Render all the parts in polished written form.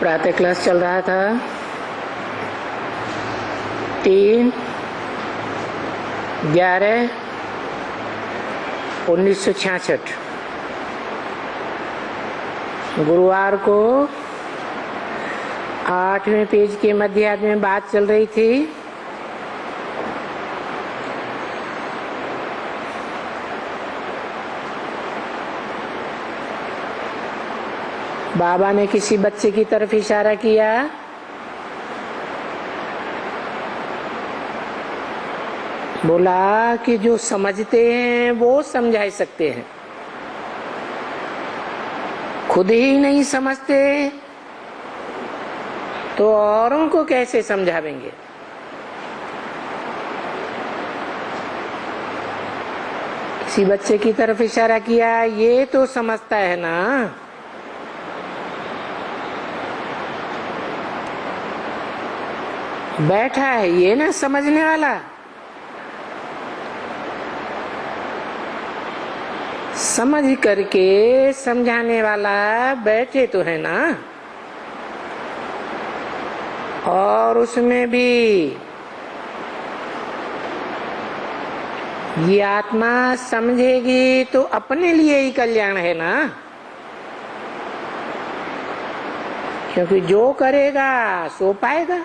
प्रातः क्लास चल रहा था 3/11/1966 गुरुवार को 8वें पेज के मध्यार्ध में बात चल रही थी। बाबा ने किसी बच्चे की तरफ इशारा किया। बोला कि जो समझते हैं वो समझा सकते हैं, खुद ही नहीं समझते तो औरों को कैसे समझावेंगे। किसी बच्चे की तरफ इशारा किया, ये तो समझता है ना। बैठा है ये ना समझने वाला, समझ करके समझाने वाला बैठे तो है ना। और उसमें भी ये आत्मा समझेगी तो अपने लिए ही कल्याण है ना, क्योंकि जो करेगा सो पाएगा।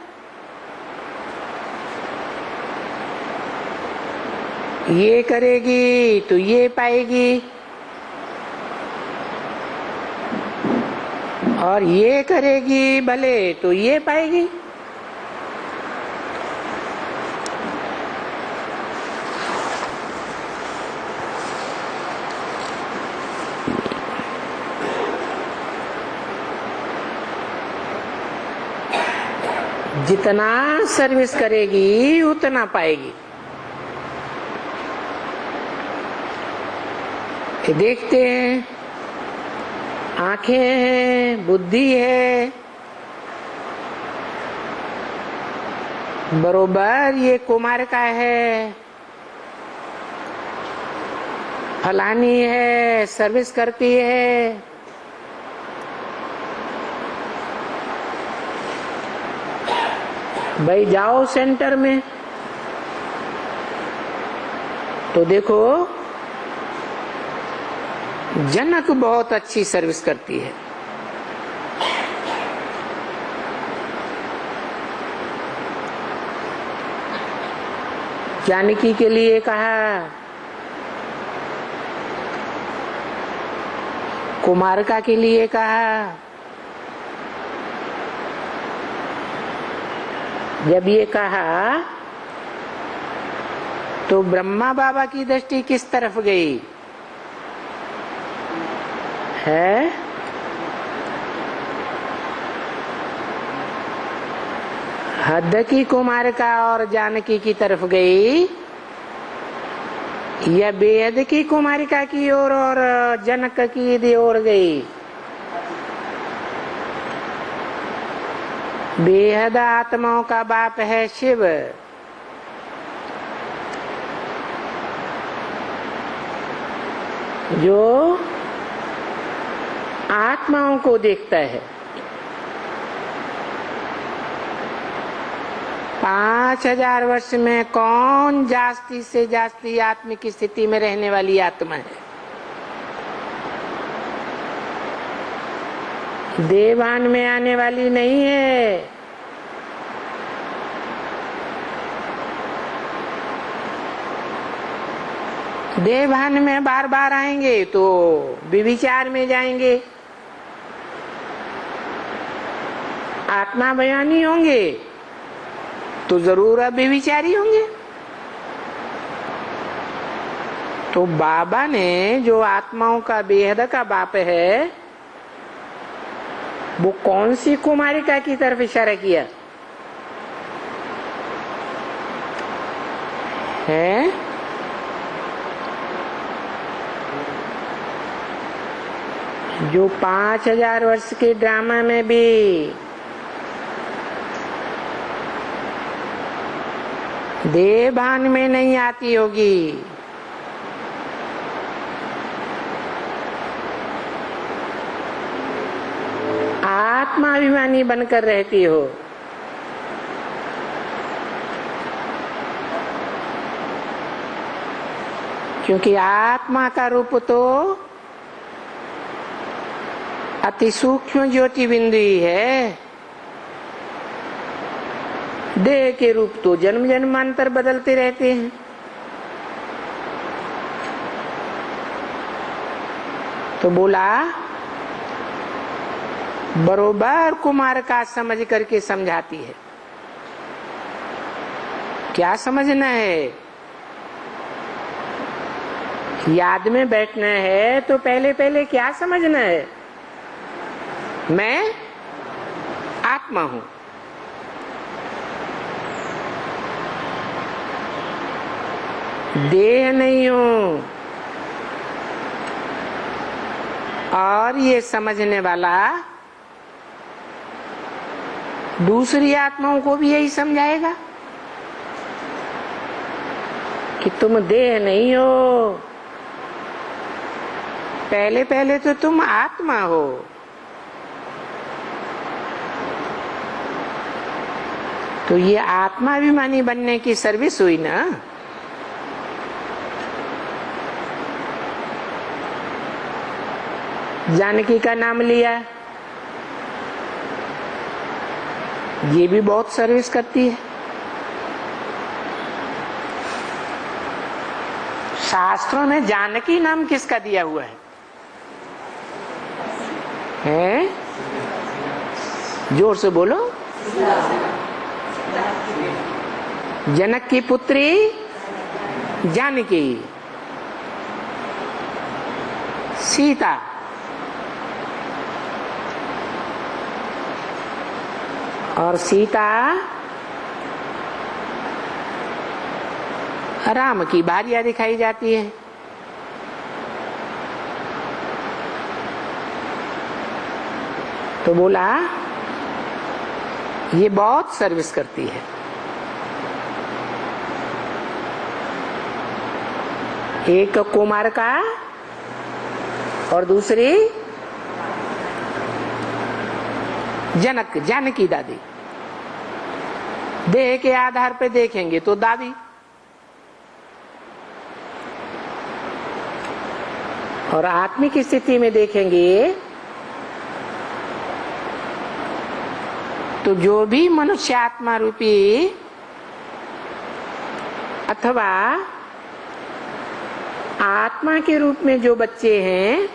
ये करेगी तो ये पाएगी, और ये करेगी भले तो ये पाएगी। जितना सर्विस करेगी उतना पाएगी। देखते हैं, आंखें हैं, बुद्धि है, बरोबर ये कुमार का है, फलानी है, सर्विस करती है। भाई जाओ सेंटर में तो देखो जनक बहुत अच्छी सर्विस करती है। जानकी के लिए कहा, कुमारिका के लिए कहा। जब ये कहा तो ब्रह्मा बाबा की दृष्टि किस तरफ गई है? हद की कुमारिका और जानकी की तरफ गई, या बेहद की कुमारिका की ओर और जनक की ओर गई? बेहद आत्माओं का बाप है शिव। जो आत्माओं को देखता है। 5000 वर्ष में कौन जास्ती से जास्ती आत्मिक स्थिति में रहने वाली आत्मा है? देवान में आने वाली नहीं है। देवान में बार बार आएंगे तो विविचार में जाएंगे, आत्मा बयानी होंगे तो जरूर अब विचारी होंगे। तो बाबा ने जो आत्माओं का बेहद का बाप है, वो कौन सी कुमारिका की तरफ इशारा किया है? जो 5000 वर्ष के ड्रामा में भी देह भान में नहीं आती होगी, आत्माभिमानी बनकर रहती हो। क्योंकि आत्मा का रूप तो अति सूक्ष्म ज्योति बिंदु ही है। देह के रूप तो जन्म जन्मांतर बदलते रहते हैं। तो बोला बरोबर कुमार का समझ करके समझाती है। क्या समझना है? याद में बैठना है तो पहले पहले क्या समझना है? मैं आत्मा हूं। देह नहीं हूं। और ये समझने वाला दूसरी आत्माओं को भी यही समझाएगा कि तुम देह नहीं हो, पहले पहले तो तुम आत्मा हो। तो ये आत्माभिमानी बनने की सर्विस हुई ना। जानकी का नाम लिया, ये भी बहुत सर्विस करती है। शास्त्रों में जानकी नाम किसका दिया हुआ है? जोर से बोलो। जनक की पुत्री जानकी, सीता, और सीता राम की भार्या दिखाई जाती है। तो बोला ये बहुत सर्विस करती है। एक कुमार का और दूसरी जनक, जानकी दादी। देह के आधार पे देखेंगे तो दादी, और आत्मिक स्थिति में देखेंगे तो जो भी मनुष्य आत्मा रूपी अथवा आत्मा के रूप में जो बच्चे हैं,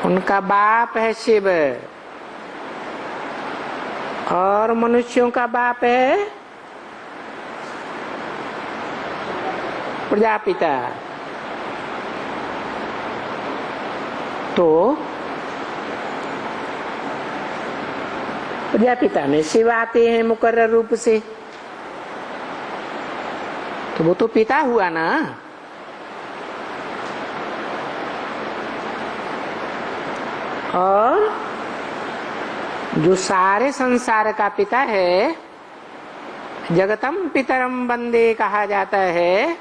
उनका बाप है शिव, और मनुष्यों का बाप है प्रजापिता। तो प्रजापिता में शिव आते हैं मुकर्रर रूप से, तो वो तो पिता हुआ ना। और जो सारे संसार का पिता है, जगतम पितरम वंदे कहा जाता है,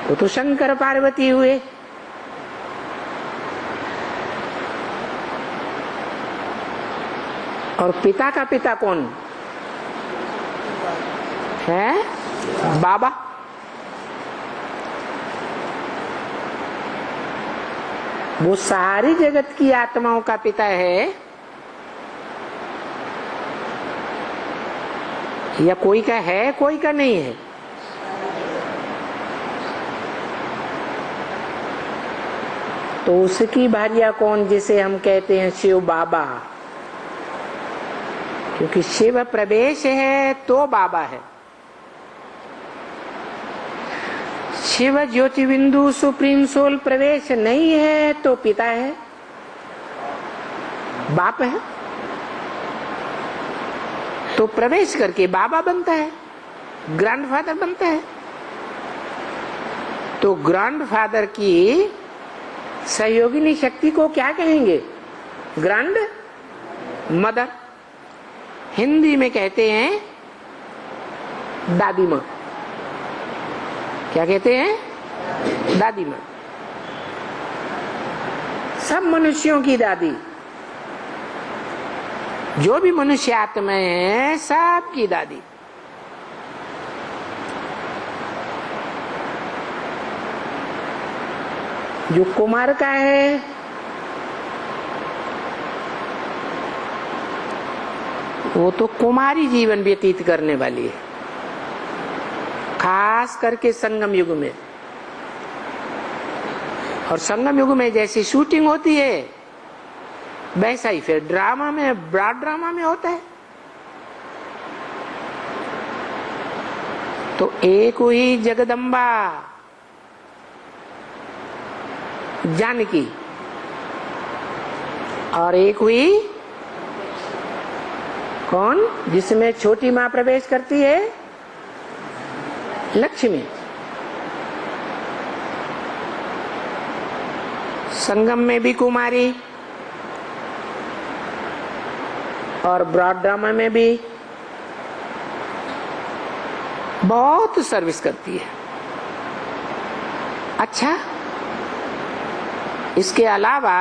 वो तो शंकर पार्वती हुए। और पिता का पिता कौन है? बाबा। वो सारी जगत की आत्माओं का पिता है, या कोई का है कोई का नहीं है? तो उसकी भार्या कौन, जिसे हम कहते हैं शिव बाबा। क्योंकि शिव प्रवेश है तो बाबा है। शिव ज्योति बिंदु सुप्रीम सोल प्रवेश नहीं है तो पिता है, बाप है। तो प्रवेश करके बाबा बनता है, ग्रैंडफादर बनता है। तो ग्रैंडफादर की सहयोगिनी शक्ति को क्या कहेंगे? Grand mother. हिंदी में कहते हैं दादी माँ। क्या कहते हैं? दादी माँ। सब मनुष्यों की दादी, जो भी मनुष्य आत्माएं हैं सब की दादी। जो कुमार का है वो तो कुमारी जीवन व्यतीत करने वाली है, खास करके संगम युग में। और संगम युग में जैसी शूटिंग होती है वैसा ही फिर ड्रामा में, ब्रॉड ड्रामा में होता है। तो एक हुई जगदम्बा जानकी और एक हुई कौन, जिसमें छोटी मां प्रवेश करती है, लक्ष्मी। संगम में भी कुमारी और ब्रॉड ड्रामा में भी बहुत सर्विस करती है। अच्छा, इसके अलावा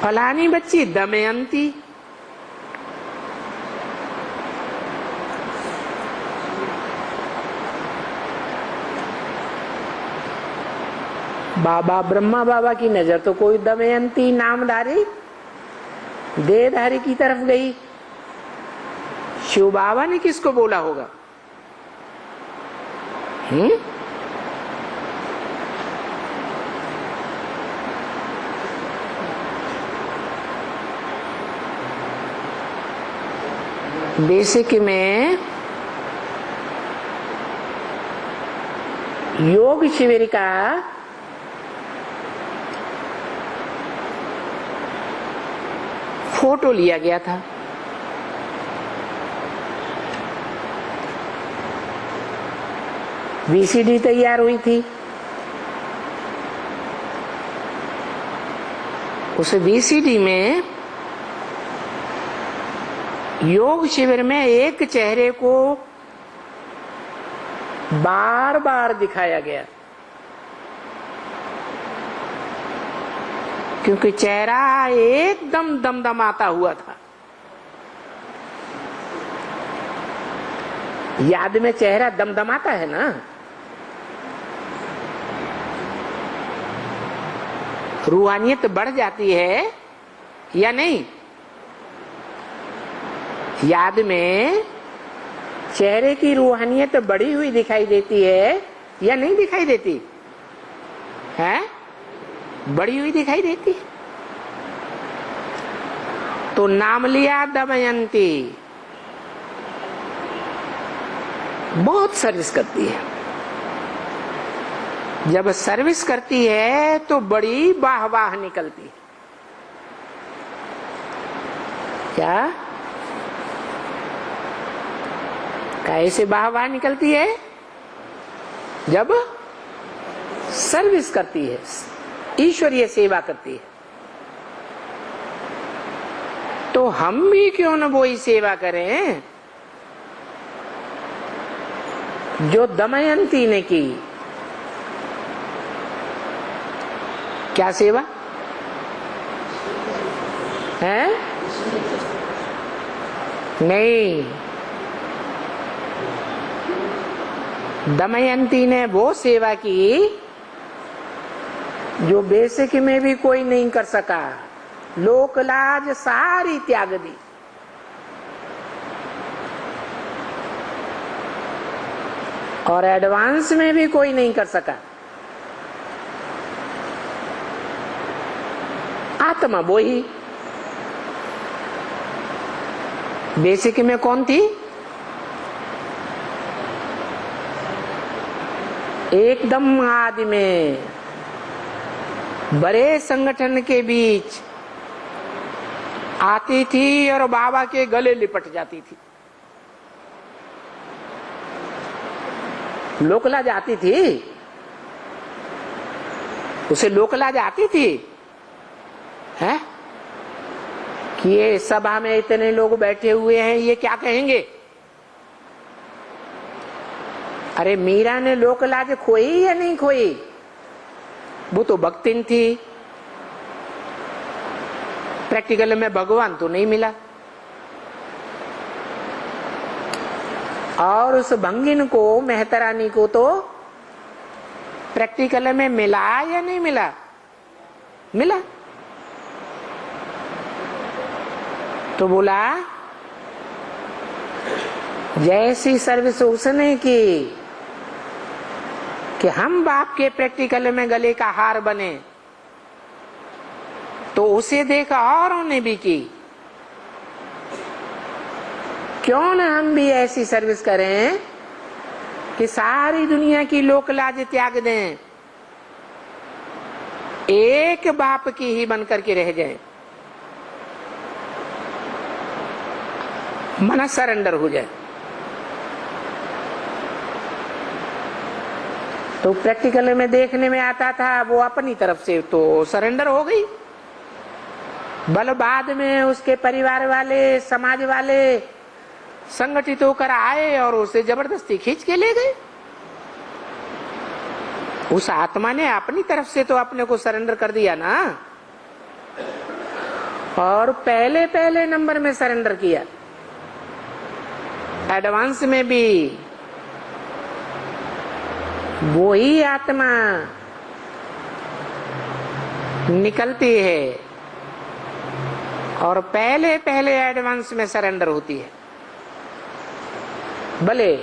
फलानी बच्ची दमयंती, बाबा ब्रह्मा बाबा की नजर तो कोई दमयंती नामधारी देहधारी की तरफ गई। शिव बाबा ने किसको बोला होगा? बेसिक में योग शिविर का फोटो लिया गया था। वीसीडी तैयार हुई थी। उस वीसीडी में योग शिविर में एक चेहरे को बार बार दिखाया गया, क्योंकि चेहरा एकदम दमदमाता हुआ था। याद में चेहरा दमदमाता है ना, रूहानियत बढ़ जाती है या नहीं? याद में चेहरे की रूहानियत बढ़ी हुई दिखाई देती है या नहीं दिखाई देती है? बढ़ी हुई दिखाई देती है। तो नाम लिया दमयंती, बहुत सर्विस करती है। जब सर्विस करती है तो बड़ी वाह निकलती है। क्या कैसे वाह निकलती है? जब सर्विस करती है, ईश्वरीय सेवा करती है। तो हम भी क्यों न वही सेवा करें जो दमयंती ने की। क्या सेवा है? नहीं, दमयंती ने वो सेवा की जो बेसिक में भी कोई नहीं कर सका। लोक लाज सारी त्याग दी। और एडवांस में भी कोई नहीं कर सका। आत्मा वो ही। बेसिक में कौन थी? एकदम आदि में बड़े संगठन के बीच आती थी और बाबा के गले लिपट जाती थी। लोकलाज आती थी, उसे लोकलाज आती थी है कि ये सभा में इतने लोग बैठे हुए हैं, ये क्या कहेंगे। अरे मीरा ने लोकलाज खोई या नहीं खोई? वो तो भक्तिन थी, प्रैक्टिकल में भगवान तो नहीं मिला। और उस भंगिन को, मेहता रानी को तो प्रैक्टिकल में मिला या नहीं मिला? मिला। तो बोला जैसी सर्विस उसने की कि हम बाप के प्रैक्टिकल में गले का हार बने, तो उसे देखा औरों ने भी की। क्यों ना हम भी ऐसी सर्विस करें कि सारी दुनिया की लोक लाज त्याग दें, एक बाप की ही बनकर के रह जाएं, मन सरेंडर हो जाए। तो प्रैक्टिकल में देखने में आता था वो अपनी तरफ से तो सरेंडर हो गई, बल बाद में उसके परिवार वाले, समाज वाले संगठित होकर आए और उसे जबरदस्ती खींच के ले गए। उस आत्मा ने अपनी तरफ से तो अपने को सरेंडर कर दिया ना, और पहले पहले नंबर में सरेंडर किया। एडवांस में भी वही आत्मा निकलती है और पहले पहले एडवांस में सरेंडर होती है। भले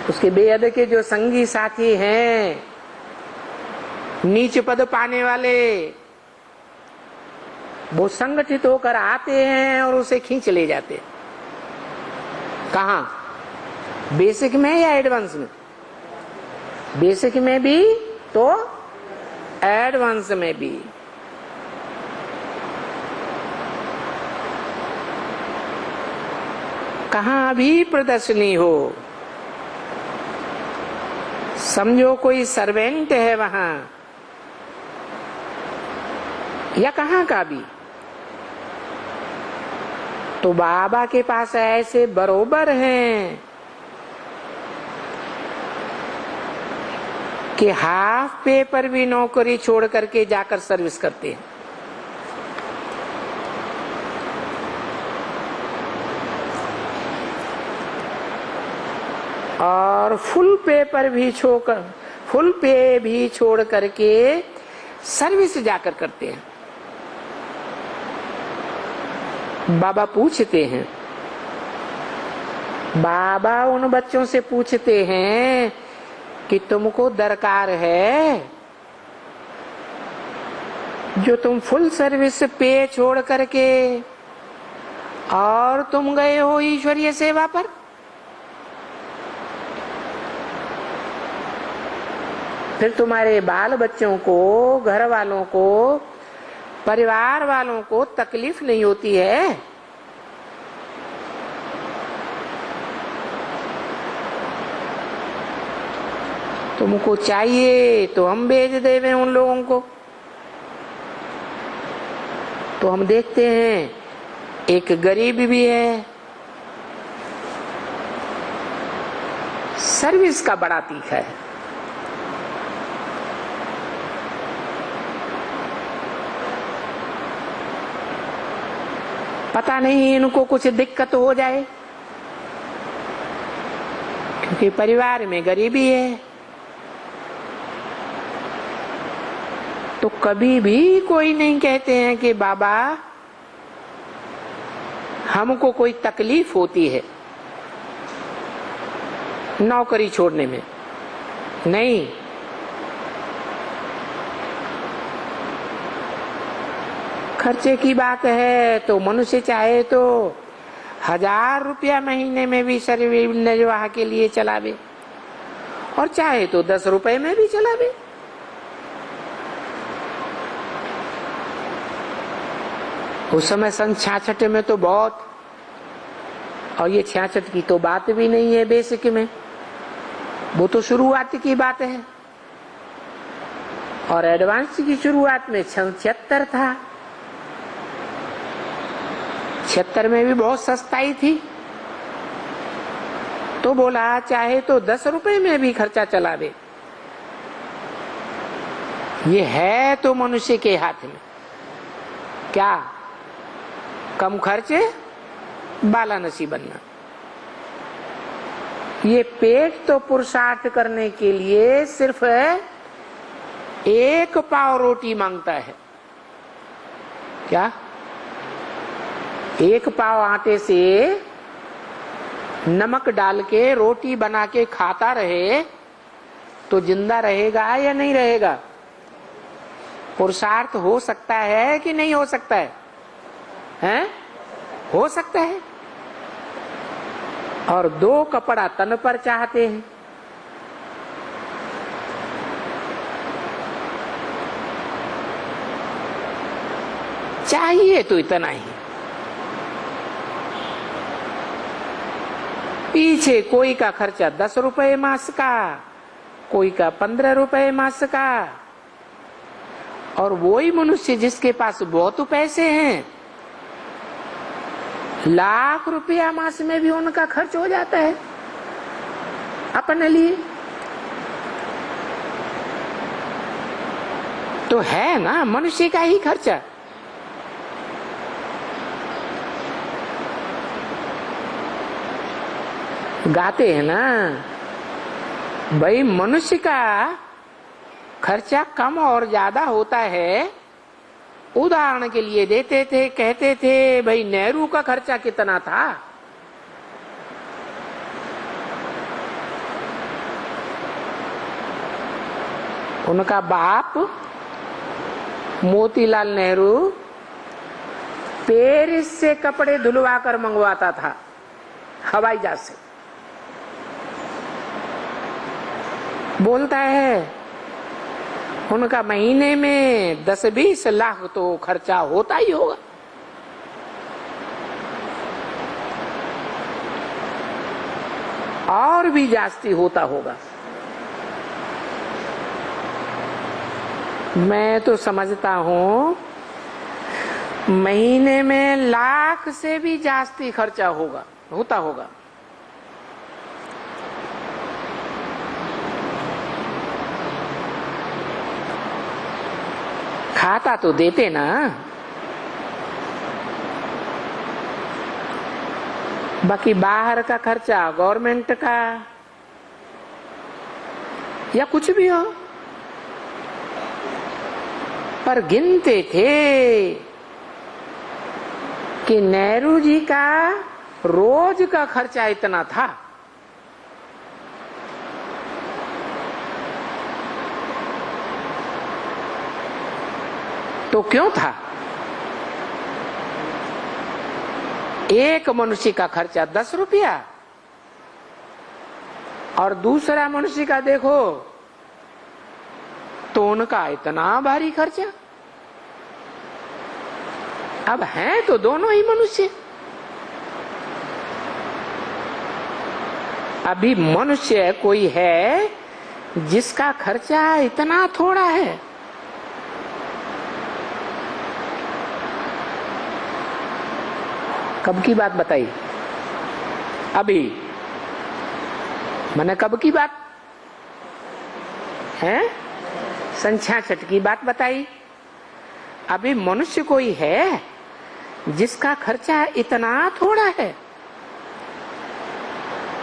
उसके बेअद के जो संगी साथी हैं, नीच पद पाने वाले, वो संगठित होकर आते हैं और उसे खींच ले जाते हैं। कहाँ? बेसिक में या एडवांस में? बेसिक में भी तो एडवांस में भी। कहाँ भी प्रदर्शनी हो, समझो कोई सर्वेंट है वहां या कहाँ का भी, तो बाबा के पास ऐसे बरोबर हैं कि हाफ पे पर भी नौकरी छोड़ करके जाकर सर्विस करते हैं। और फुल पे भी छोड़ करके सर्विस जाकर करते हैं। बाबा पूछते हैं, बाबा उन बच्चों से पूछते हैं कि तुमको दरकार है जो तुम फुल सर्विस पे छोड़ करके और तुम गए हो ईश्वरीय सेवा पर? फिर तुम्हारे बाल बच्चों को, घर वालों को, परिवार वालों को तकलीफ नहीं होती है? तुमको चाहिए तो हम भेज देवे उन लोगों को। तो हम देखते हैं एक गरीब भी है, सर्विस का बड़ा तीखा है। पता नहीं इनको कुछ दिक्कत हो जाए, क्योंकि परिवार में गरीबी है। तो कभी भी कोई नहीं कहते हैं कि बाबा हमको कोई तकलीफ होती है नौकरी छोड़ने में। नहीं, खर्चे की बात है तो मनुष्य चाहे तो 1000 रुपया महीने में भी शरीर निर्वाह के लिए चलावे और चाहे तो 10 रुपए में भी चलावे। उस समय सन 66 में तो बहुत, और ये 66 की तो बात भी नहीं है बेसिक में, वो तो शुरुआत की बात है। और एडवांस की शुरुआत में 76 था। 76 में भी बहुत सस्ताई थी, तो बोला चाहे तो 10 रुपए में भी खर्चा चलावे। ये है तो मनुष्य के हाथ में। क्या? कम खर्चे बालानसी बनना। ये पेट तो पुरुषार्थ करने के लिए सिर्फ 1 पाव रोटी मांगता है। क्या? 1 पाव आटे से नमक डाल के रोटी बना के खाता रहे तो जिंदा रहेगा या नहीं रहेगा? पुरुषार्थ हो सकता है कि नहीं हो सकता है? हैं? हो सकता है। और 2 कपड़ा तन पर चाहते हैं। चाहिए तो इतना ही। पीछे कोई का खर्चा 10 रुपए मास का, कोई का 15 रुपए मास का। और वही मनुष्य जिसके पास बहुत पैसे हैं, लाख रुपया मास में भी उनका खर्च हो जाता है अपने लिए। तो है ना मनुष्य का ही खर्चा। गाते हैं ना भाई, मनुष्य का खर्चा कम और ज्यादा होता है। उदाहरण के लिए देते थे, कहते थे भाई नेहरू का खर्चा कितना था? उनका बाप मोतीलाल नेहरू पेरिस से कपड़े धुलवा कर मंगवाता था हवाई जहाज से। बोलता है उनका महीने में 10-20 लाख तो खर्चा होता ही होगा। और भी जास्ती होता होगा। मैं तो समझता हूं महीने में लाख से भी जास्ती खर्चा होता होगा। खाता तो देते ना। बाकी बाहर का खर्चा गवर्नमेंट का या कुछ भी हो, पर गिनते थे कि नेहरू जी का रोज का खर्चा इतना था। तो क्यों था? एक मनुष्य का खर्चा 10 रुपया और दूसरा मनुष्य का देखो तो उनका इतना भारी खर्चा। अब हैं तो दोनों ही मनुष्य। अभी मनुष्य कोई है जिसका खर्चा इतना थोड़ा है। कब की बात बताई? अभी मैंने कब की बात है? 66 की बात बताई। अभी मनुष्य कोई है जिसका खर्चा इतना थोड़ा है।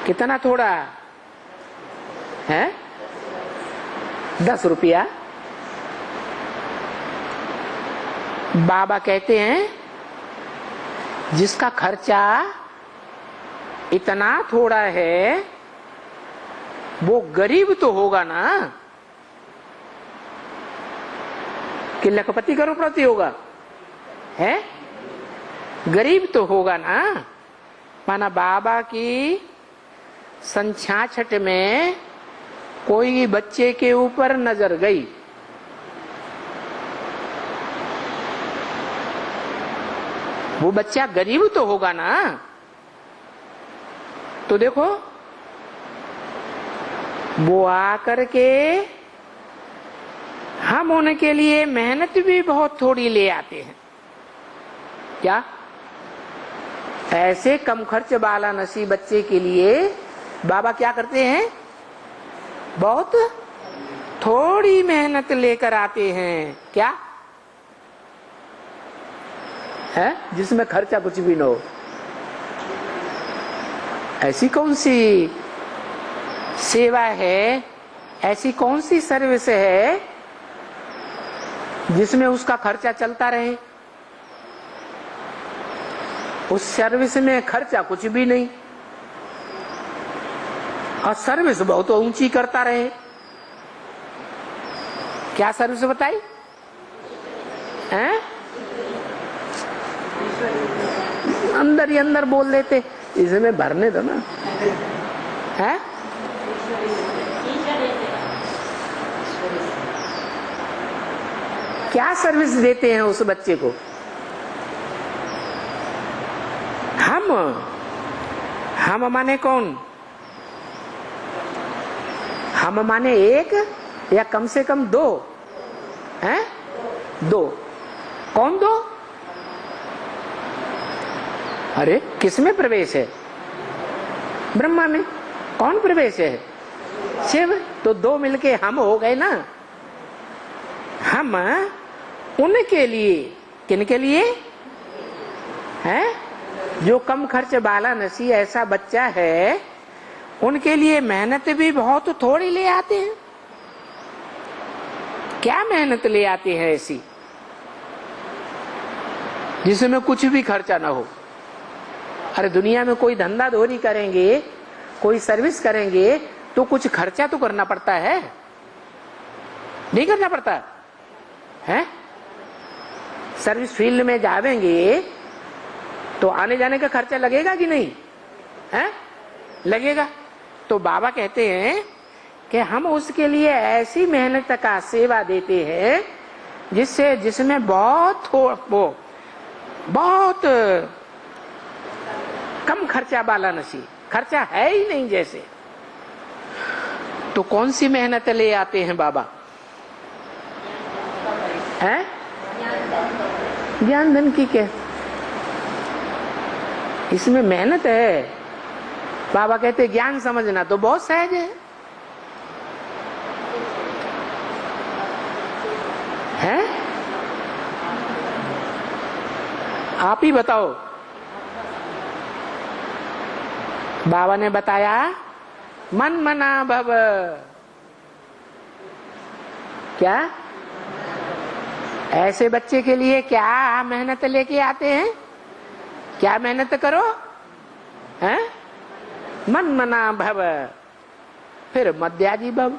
कितना थोड़ा है? 10 रुपया। बाबा कहते हैं जिसका खर्चा इतना थोड़ा है वो गरीब तो होगा ना, कि लखपति करोड़पति होगा? है गरीब तो होगा ना। माना बाबा की 66 में कोई बच्चे के ऊपर नजर गई, वो बच्चा गरीब तो होगा ना। तो देखो वो आकर के हम उनके लिए मेहनत भी बहुत थोड़ी ले आते हैं। क्या ऐसे कम खर्च वाला नसी बच्चे के लिए बाबा क्या करते हैं? बहुत थोड़ी मेहनत लेकर आते हैं, क्या है जिसमें खर्चा कुछ भी ना हो। ऐसी कौन सी सेवा है, ऐसी कौन सी सर्विस है जिसमें उसका खर्चा चलता रहे। उस सर्विस में खर्चा कुछ भी नहीं और सर्विस बहुत ऊंची करता रहे। क्या सर्विस बताई हैं? अंदर ही अंदर बोल देते, इसमें भरने दो ना। है क्या सर्विस देते हैं उस बच्चे को? हम माने कौन? हम माने एक या कम से कम दो हैं? दो। कौन दो? अरे किसमें प्रवेश है? ब्रह्मा में। कौन प्रवेश है? शिव। तो दो मिलके हम हो गए ना। हम उनके लिए, किनके लिए है? जो कम खर्च वाला नसी ऐसा बच्चा है, उनके लिए मेहनत भी बहुत थोड़ी ले आते हैं। क्या मेहनत ले आते हैं ऐसी जिसमें कुछ भी खर्चा ना हो? अरे दुनिया में कोई धंधा धोरी करेंगे, कोई सर्विस करेंगे तो कुछ खर्चा तो करना पड़ता है, नहीं करना पड़ता है? सर्विस फील्ड में जावेंगे तो आने जाने का खर्चा लगेगा कि नहीं है? लगेगा। तो बाबा कहते हैं कि हम उसके लिए ऐसी मेहनत का सेवा देते हैं जिसमें बहुत कम खर्चा वाला नसी, खर्चा है ही नहीं जैसे। तो कौन सी मेहनत ले आते हैं बाबा? है ज्ञान धन की क्या? इसमें मेहनत है। बाबा कहते ज्ञान समझना तो बहुत सहज है? आप ही बताओ। बाबा ने बताया मन मना भव। क्या ऐसे बच्चे के लिए क्या मेहनत लेके आते हैं? क्या मेहनत करो हैं? मन मना भव, फिर मध्याजी भव।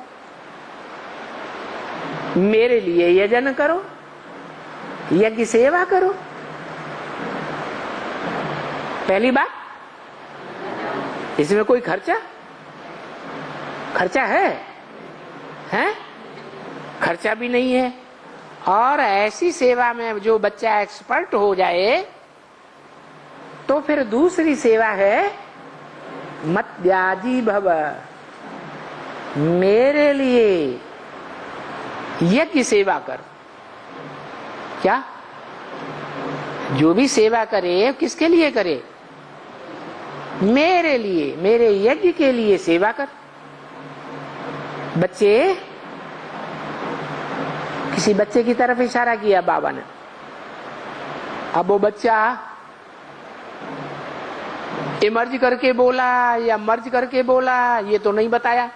मेरे लिए यजन करो, यज्ञ सेवा करो। पहली बात, इसमें कोई खर्चा है? खर्चा भी नहीं है। और ऐसी सेवा में जो बच्चा एक्सपर्ट हो जाए तो फिर दूसरी सेवा है मध्याजी भव। मेरे लिए यज्ञ सेवा कर। क्या? जो भी सेवा करे किसके लिए करे? मेरे लिए, मेरे यज्ञ के लिए सेवा कर। बच्चे, किसी बच्चे की तरफ इशारा किया बाबा ने। अब वो बच्चा इमर्ज करके बोला या मर्ज करके बोला ये तो नहीं बताया।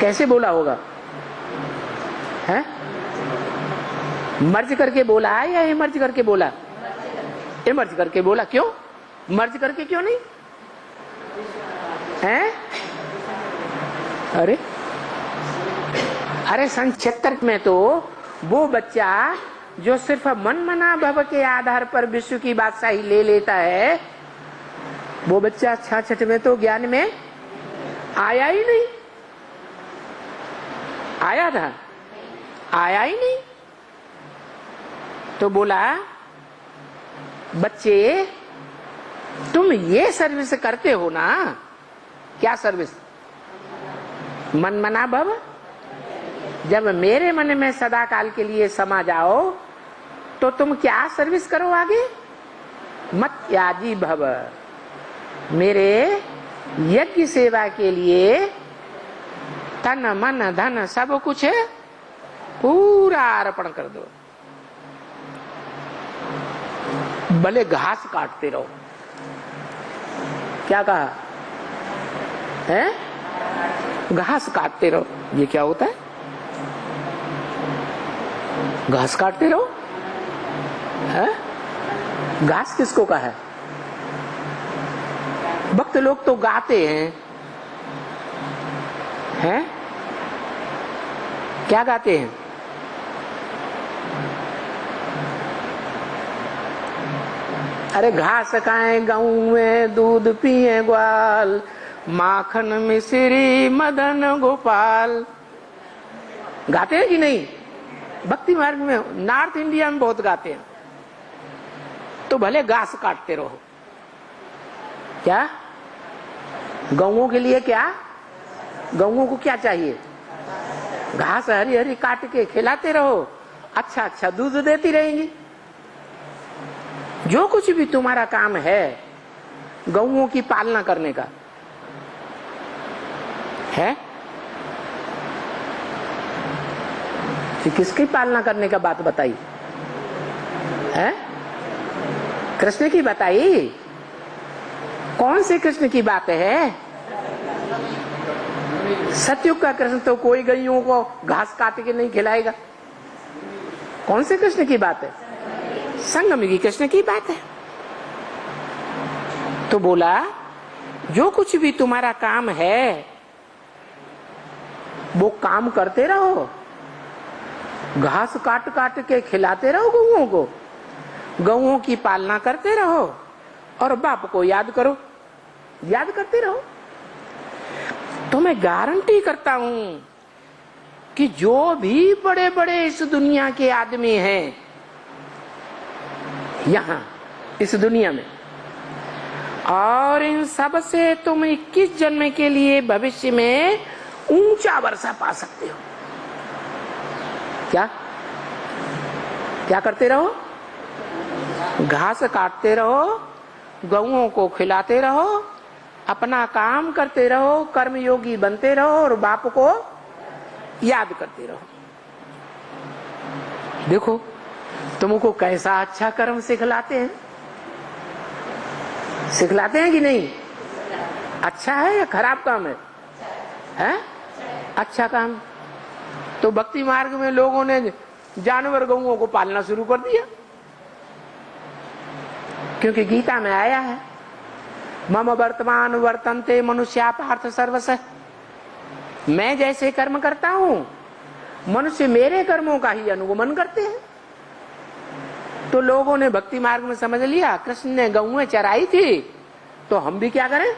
कैसे बोला होगा? है मर्ज करके बोला या इमर्ज करके बोला? इमर्ज करके बोला। क्यों मर्ज करके क्यों नहीं है? अरे सन 76 में तो वो बच्चा जो सिर्फ मन मना भव के आधार पर विश्व की बादशाही ले लेता है, वो बच्चा 66 में तो ज्ञान में आया ही नहीं। आया था? आया ही नहीं। तो बोला बच्चे तुम ये सर्विस करते हो ना। क्या सर्विस? मन मना भव। जब मेरे मन में सदा काल के लिए समा जाओ तो तुम क्या सर्विस करो आगे? मत याजी भव। मेरे यज्ञ सेवा के लिए तन मन धन सब कुछ पूरा अर्पण कर दो। भले घास काटते रहो। क्या कहा है? घास काटते रहो। ये क्या होता है? घास काटते रहो है? घास किसको कहा है? भक्त लोग तो गाते हैं? क्या गाते हैं? अरे घास खाएं गऊ में, दूध पिए ग्वाल, माखन मिश्री मदन गोपाल। गाते हैं कि नहीं? भक्ति मार्ग में, नॉर्थ इंडिया में बहुत गाते हैं। तो भले घास काटते रहो। क्या गऊओं के लिए? क्या गऊओं को क्या चाहिए? घास हरी हरी काट के खिलाते रहो, अच्छा अच्छा दूध देती रहेंगी। जो कुछ भी तुम्हारा काम है गऊओं की पालना करने का है, तो किसकी पालना करने का बात बताई है? कृष्ण की बताई। कौन से कृष्ण की बात है? सतयुग का कृष्ण तो कोई गईयों को घास काट के नहीं खिलाएगा। कौन से कृष्ण की बात है? संगम युगी कृष्ण की बात है। तो बोला जो कुछ भी तुम्हारा काम है वो काम करते रहो, घास काट काट के खिलाते रहो गऊओं को, गऊओं की पालना करते रहो और बाप को याद करो, याद करते रहो। तो मैं गारंटी करता हूं कि जो भी बड़े बड़े इस दुनिया के आदमी हैं यहां इस दुनिया में, और इन सब से तुम 21 जन्म के लिए भविष्य में ऊंचा वर्षा पा सकते हो। क्या क्या करते रहो? घास काटते रहो, गऊओं को खिलाते रहो, अपना काम करते रहो, कर्मयोगी बनते रहो और बाप को याद करते रहो। देखो तुमको कैसा अच्छा कर्म सिखलाते हैं। सिखलाते हैं कि नहीं? अच्छा है या खराब काम है? हैं? अच्छा काम। तो भक्ति मार्ग में लोगों ने जानवर गऊओं को पालना शुरू कर दिया, क्योंकि गीता में आया है मम वर्तमान वर्तन्ते मनुष्या पार्थ सर्वसः। मैं जैसे कर्म करता हूं मनुष्य मेरे कर्मों का ही अनुगमन करते हैं। तो लोगों ने भक्ति मार्ग में समझ लिया कृष्ण ने गऊएं चराई थी तो हम भी क्या करें?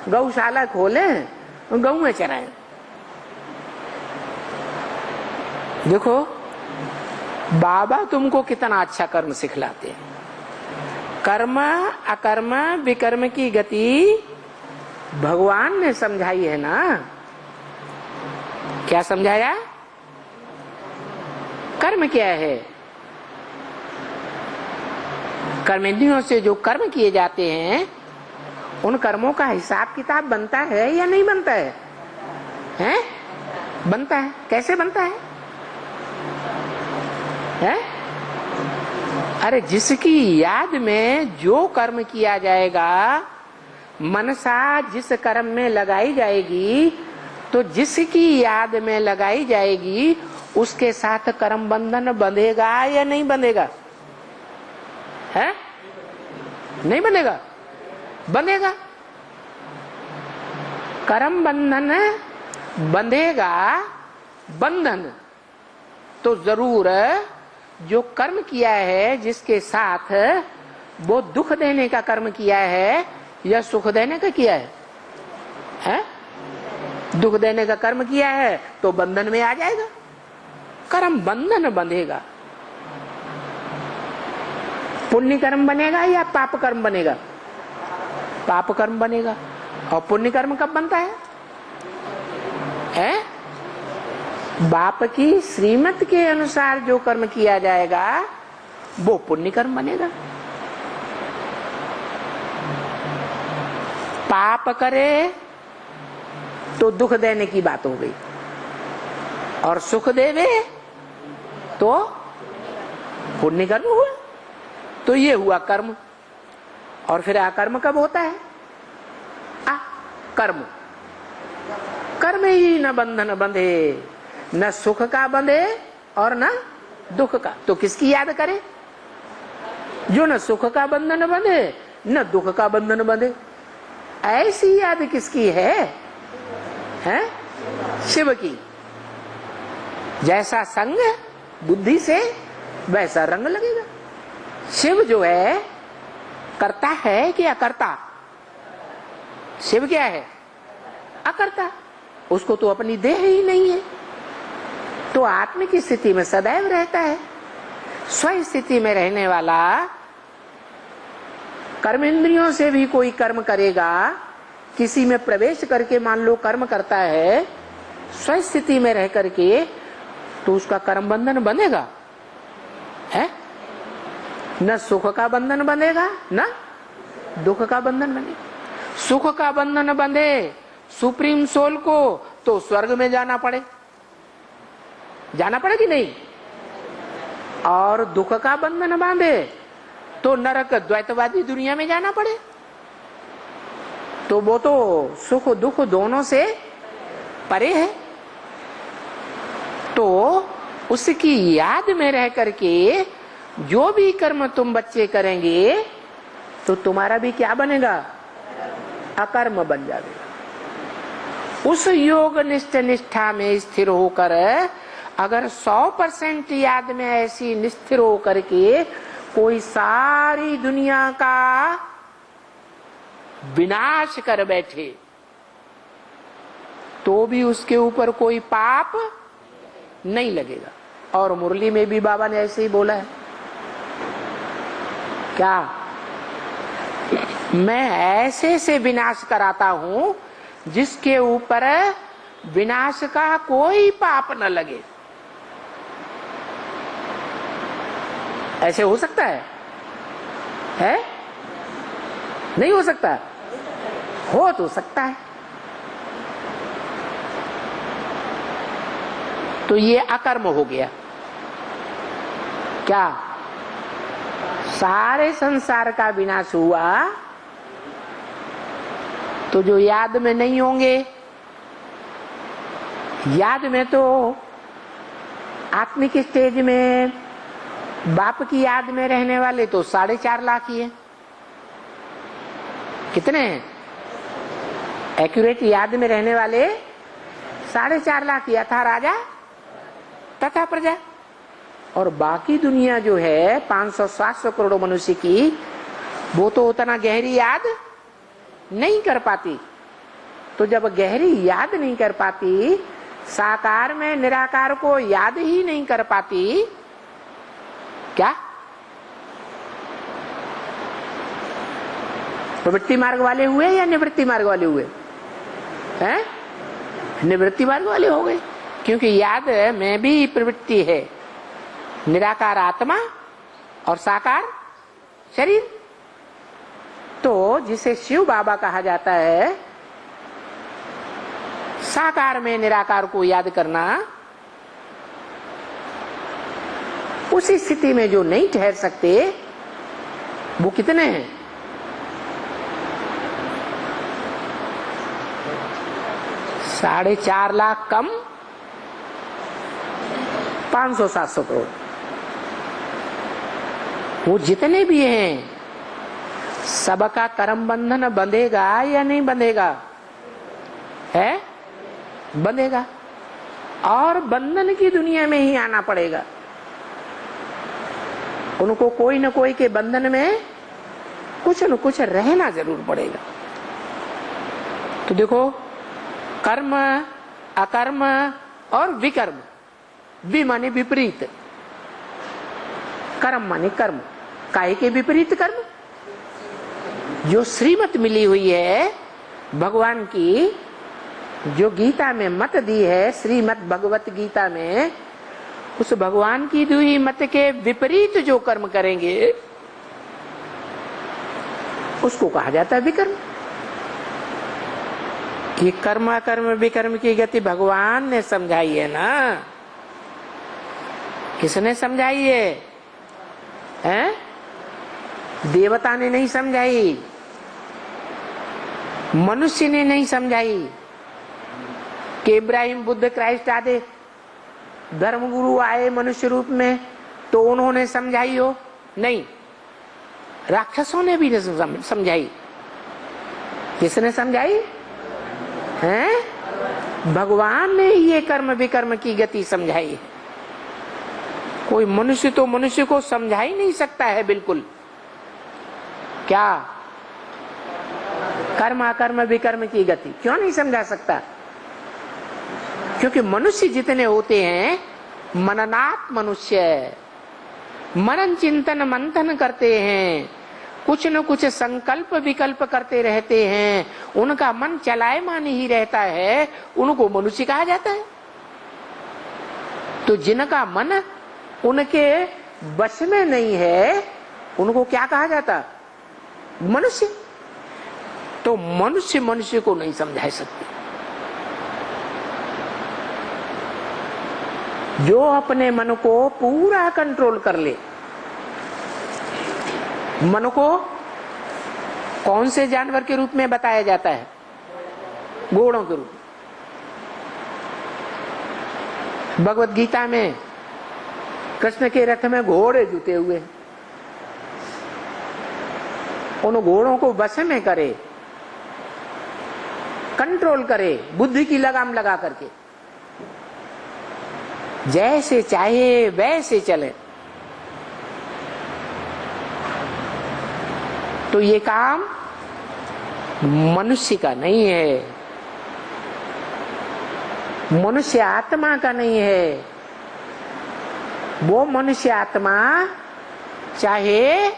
गौशाला खोलें, गऊएं चराएं। देखो बाबा तुमको कितना अच्छा कर्म सिखलाते हैं। कर्म अकर्म विकर्म की गति भगवान ने समझाई है ना। क्या समझाया? कर्म क्या है? कर्मेंद्रियों से जो कर्म किए जाते हैं उन कर्मों का हिसाब किताब बनता है या नहीं बनता है? हैं? बनता है। कैसे बनता है? हैं? अरे जिसकी याद में जो कर्म किया जाएगा, मनसा जिस कर्म में लगाई जाएगी, तो जिसकी याद में लगाई जाएगी उसके साथ कर्म बंधन बंधेगा या नहीं बंधेगा? है? नहीं बंधेगा? बंधेगा। कर्म बंधन बंधेगा। बंधन तो जरूर जो कर्म किया है जिसके साथ वो दुख देने का कर्म किया है या सुख देने का किया है? हैं? दुख देने का कर्म किया है तो बंधन में आ जाएगा। कर्म बंधन बंधेगा। पुण्य कर्म बनेगा या पाप कर्म बनेगा? पाप कर्म बनेगा। और पुण्य कर्म कब बनता है? बाप की श्रीमत के अनुसार जो कर्म किया जाएगा वो पुण्य कर्म बनेगा। पाप करे तो दुख देने की बात हो गई, और सुख देवे तो पुण्य कर्म हुआ। तो ये हुआ कर्म। और फिर अकर्म कब होता है? कर्म। कर्म ही न बंधन बंधे, न सुख का बंधे और न दुख का। तो किसकी याद करे? जो न सुख का बंधन बंधे न दुख का बंधन बंधे। ऐसी याद किसकी है? हैं? शिव की। जैसा संग बुद्धि से वैसा रंग लगेगा। शिव जो है करता है कि अकर्ता? शिव क्या है? अकर्ता। उसको तो अपनी देह ही नहीं है, तो आत्मिक स्थिति में सदैव रहता है। स्व स्थिति में रहने वाला कर्मेंद्रियों से भी कोई कर्म करेगा, किसी में प्रवेश करके मान लो कर्म करता है स्व स्थिति में रह करके, तो उसका कर्म बंधन बंधेगा है? न सुख का बंधन बंधेगा न दुख का बंधन बंधेगा। सुख का बंधन बंधे सुप्रीम सोल को तो स्वर्ग में जाना पड़े कि नहीं? और दुख का बंधन बांधे तो नरक द्वैतवादी दुनिया में जाना पड़े। तो वो तो सुख दुख दोनों से परे है। तो उसकी याद में रह करके जो भी कर्म तुम बच्चे करेंगे तो तुम्हारा भी क्या बनेगा? अकर्म बन जाएगा। उस योग निष्ठ निष्ठा में स्थिर होकर अगर 100% याद में ऐसी निस्थिर होकर के कोई सारी दुनिया का विनाश कर बैठे तो भी उसके ऊपर कोई पाप नहीं लगेगा। और मुरली में भी बाबा ने ऐसे ही बोला है, क्या? मैं ऐसे से विनाश कराता हूं जिसके ऊपर विनाश का कोई पाप न लगे। ऐसे हो सकता है? नहीं हो सकता? हो तो सकता है। तो ये अकर्म हो गया। क्या? सारे संसार का विनाश हुआ तो जो याद में नहीं होंगे, याद में तो आत्मिक स्टेज में बाप की याद में रहने वाले तो 4.5 लाख ही है। कितने हैं? एक्यूरेट याद में रहने वाले 4.5 लाख, यथा राजा तथा प्रजा। और बाकी दुनिया जो है 500-700 करोड़ मनुष्य की, वो तो उतना गहरी याद नहीं कर पाती। तो जब गहरी याद नहीं कर पाती, साकार में निराकार को याद ही नहीं कर पाती, क्या प्रवृत्ति मार्ग वाले हुए या निवृत्ति मार्ग वाले हुए? हैं? निवृत्ति मार्ग वाले हो गए, क्योंकि याद में भी प्रवृत्ति है। निराकार आत्मा और साकार शरीर। तो जिसे शिव बाबा कहा जाता है, साकार में निराकार को याद करना, उसी स्थिति में जो नहीं ठहर सकते वो कितने हैं? साढ़े 4 लाख कम 500-700 करोड़। वो जितने भी हैं सबका कर्म बंधन बंधेगा या नहीं बंधेगा? है? बंधेगा। और बंधन की दुनिया में ही आना पड़ेगा। उनको कोई न कोई के बंधन में कुछ न कुछ रहना जरूर पड़ेगा। तो देखो, कर्म, अकर्म और विकर्म। वि माने विपरीत, कर्म माने कर्म। काहे के विपरीत कर्म? जो श्रीमत मिली हुई है भगवान की, जो गीता में मत दी है, श्रीमत भगवत गीता में, उस भगवान की दी हुई मत के विपरीत जो कर्म करेंगे उसको कहा जाता है विकर्म। ये कर्म कर्म विकर्म की गति भगवान ने समझाई है ना। किसने समझाई है? देवता ने नहीं समझाई, मनुष्य ने नहीं समझाई कि इब्राहिम बुद्ध क्राइस्ट आदि धर्मगुरु आए मनुष्य रूप में तो उन्होंने समझाई हो, नहीं। राक्षसों ने भी नहीं समझाई। किसने समझाई है? भगवान ने ये कर्म विकर्म की गति समझाई है। कोई मनुष्य तो मनुष्य को समझा ही नहीं सकता है बिल्कुल। क्या कर्म अकर्म विकर्म की गति क्यों नहीं समझा सकता? क्योंकि मनुष्य जितने होते हैं मननात् मनुष्य, मनन चिंतन मंथन करते हैं, कुछ न कुछ संकल्प विकल्प करते रहते हैं, उनका मन चलायमान ही रहता है, उनको मनुष्य कहा जाता है। तो जिनका मन उनके वश में नहीं है उनको क्या कहा जाता? मनुष्य। तो मनुष्य मनुष्य को नहीं समझा सकते। जो अपने मन को पूरा कंट्रोल कर ले। मन को कौन से जानवर के रूप में बताया जाता है? घोड़ों के रूप में। भगवत गीता में कृष्ण के रथ में घोड़े जुटे हुए, उन घोड़ों को वश में करे, कंट्रोल करे, बुद्धि की लगाम लगा करके, जैसे चाहे वैसे चले। तो ये काम मनुष्य का नहीं है, मनुष्य आत्मा का नहीं है। वो मनुष्य आत्मा चाहे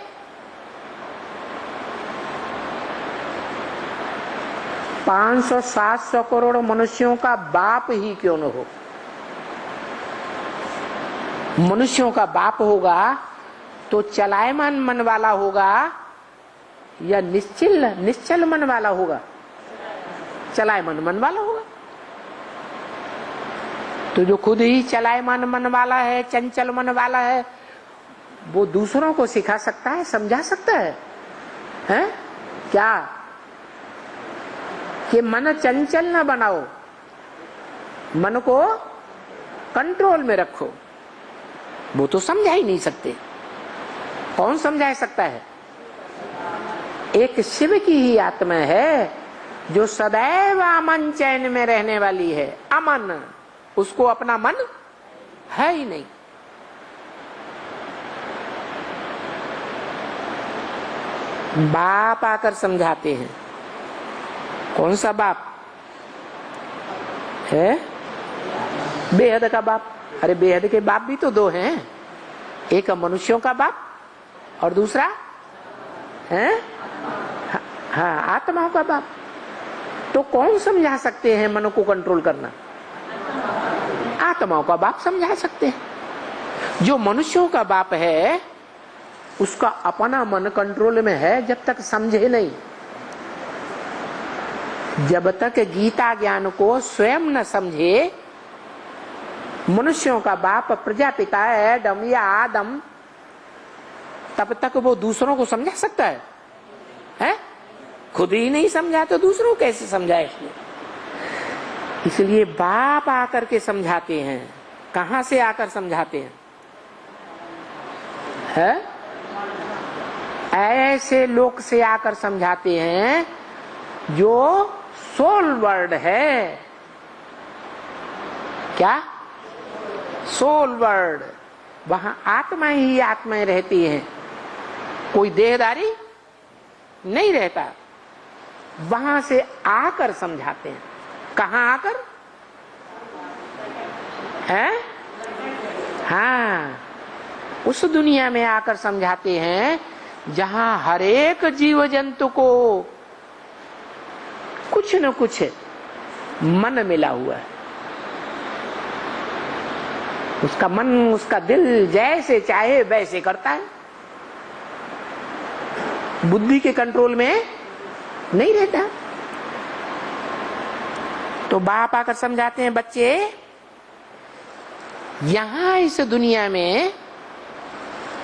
पांच सौ 700 करोड़ मनुष्यों का बाप ही क्यों न हो, मनुष्यों का बाप होगा तो चलायमान मन वाला होगा या निश्चल मन वाला होगा? चलायमान मन वाला होगा। तो जो खुद ही चलायमान मन वाला है, चंचल मन वाला है, वो दूसरों को सिखा सकता है, समझा सकता है, हैं? क्या कि मन चंचल ना बनाओ, मन को कंट्रोल में रखो। वो तो समझा ही नहीं सकते। कौन समझा सकता है? एक शिव की ही आत्मा है जो सदैव अमन चैन में रहने वाली है। अमन, उसको अपना मन है ही नहीं। बाप आकर समझाते हैं। कौन सा बाप है? बेहद का बाप। अरे बेहद के बाप भी तो दो हैं, एक मनुष्यों का बाप और दूसरा है हाँ आत्माओं का बाप। तो कौन समझा सकते हैं मन को कंट्रोल करना? आत्माओं का बाप समझा सकते हैं। जो मनुष्यों का बाप है उसका अपना मन कंट्रोल में है जब तक समझे नहीं, जब तक गीता ज्ञान को स्वयं न समझे। मनुष्यों का बाप प्रजापिता है, एडम या आदम, तब तक वो दूसरों को समझा सकता है, हैं? खुद ही नहीं समझा तो दूसरों को कैसे समझाए? इसलिए बाप आकर के समझाते हैं। कहां से आकर समझाते हैं? है? ऐसे लोक से आकर समझाते हैं जो सोल वर्ड है। क्या? Soul word. वहां आत्मा ही आत्माएं रहती हैं, कोई देहदारी नहीं रहता। वहां से आकर समझाते हैं। कहां आकर? है? हाँ, उस दुनिया में आकर समझाते हैं जहां हर एक जीव जंतु को कुछ न कुछ मन मिला हुआ है। उसका मन, उसका दिल जैसे चाहे वैसे करता है, बुद्धि के कंट्रोल में नहीं रहता। तो बाप आकर समझाते हैं, बच्चे यहां इस दुनिया में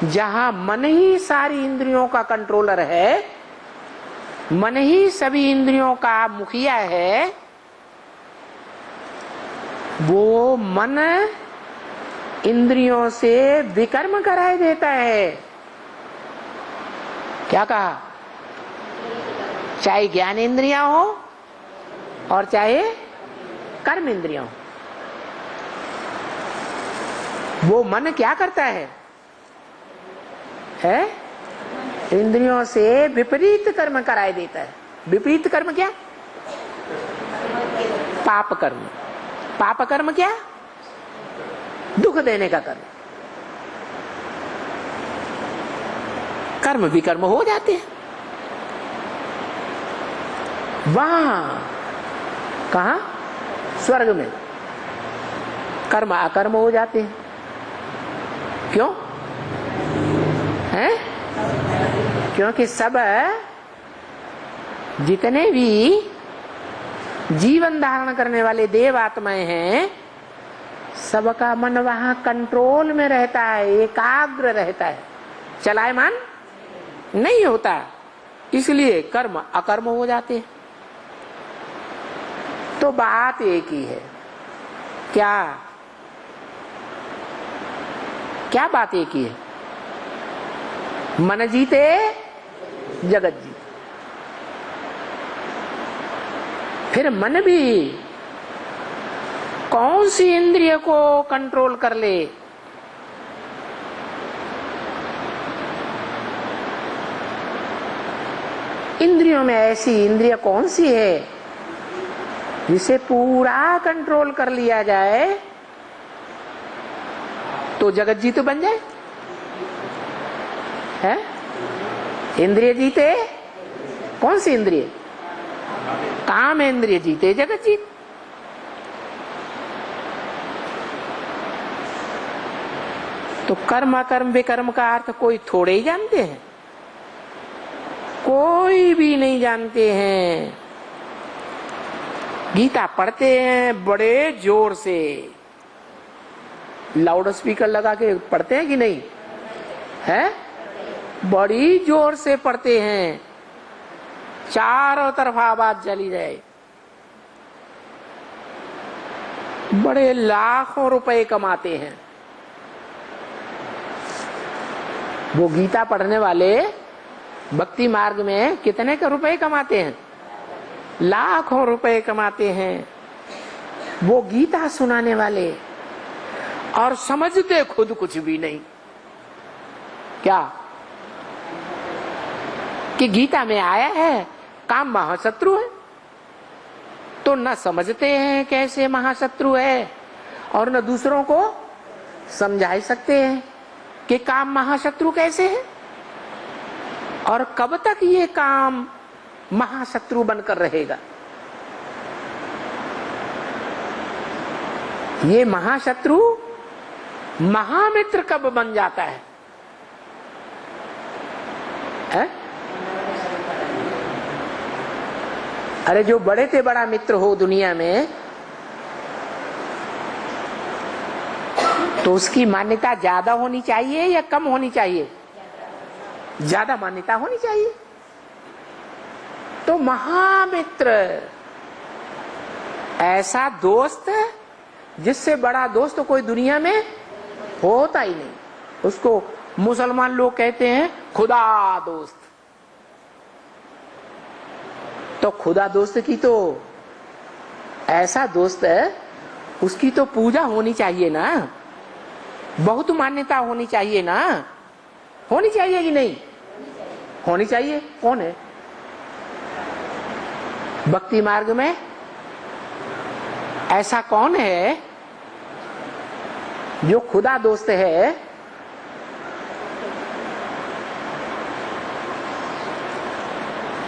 जहां मन ही सारी इंद्रियों का कंट्रोलर है, मन ही सभी इंद्रियों का मुखिया है, वो मन इंद्रियों से विकर्म कराए देता है। क्या कहा? चाहे ज्ञान इंद्रियां हो और चाहे कर्म इंद्रियां हो, वो मन क्या करता है? इंद्रियों से विपरीत कर्म कराए देता है। विपरीत कर्म क्या? पाप कर्म। पाप कर्म क्या? दुख देने का कर्म। कर्म विकर्म हो जाते हैं। वहां कहा? स्वर्ग में कर्म अकर्म हो जाते हैं। क्यों? हैं? क्योंकि सब जितने भी जीवन धारण करने वाले देव आत्माएं हैं, सबका मन वहां कंट्रोल में रहता है, एकाग्र रहता है, चलायमान नहीं होता। इसलिए कर्म अकर्म हो जाते हैं। तो बात एक ही है। क्या? क्या बात एक ही है? मन जीते जगत जीते। फिर मन भी कौन सी इंद्रिय को कंट्रोल कर ले? इंद्रियों में ऐसी इंद्रिय कौन सी है जिसे पूरा कंट्रोल कर लिया जाए तो जगत जीत बन जाए? है? इंद्रिय जीते? कौन सी इंद्रिय? काम इंद्रिय जीते जगत जीत। तो कर्म अकर्म विकर्म का अर्थ कोई थोड़े ही जानते हैं, कोई भी नहीं जानते हैं। गीता पढ़ते हैं बड़े जोर से, लाउड स्पीकर लगा के पढ़ते हैं कि नहीं है? बड़ी जोर से पढ़ते हैं, चारों तरफ आवाज चली जाए। बड़े लाखों रुपए कमाते हैं वो गीता पढ़ने वाले। भक्ति मार्ग में कितने का रुपए कमाते हैं? लाखों रुपए कमाते हैं वो गीता सुनाने वाले, और समझते खुद कुछ भी नहीं। क्या? कि गीता में आया है काम महाशत्रु है, तो न समझते हैं कैसे महाशत्रु है, और न दूसरों को समझा सकते हैं कि काम महाशत्रु कैसे है, और कब तक ये काम महाशत्रु बनकर रहेगा। ये महाशत्रु महामित्र कब बन जाता है? अरे जो बड़े से बड़ा मित्र हो दुनिया में, तो उसकी मान्यता ज्यादा होनी चाहिए या कम होनी चाहिए? ज्यादा मान्यता होनी चाहिए। तो महामित्र ऐसा दोस्त जिससे बड़ा दोस्त तो कोई दुनिया में होता ही नहीं। उसको मुसलमान लोग कहते हैं खुदा दोस्त। तो खुदा दोस्त की तो ऐसा दोस्त है, उसकी तो पूजा होनी चाहिए ना, बहुत मान्यता होनी चाहिए ना। होनी चाहिए कि नहीं होनी चाहिए? कौन है भक्ति मार्ग में ऐसा? कौन है जो खुदा दोस्त है?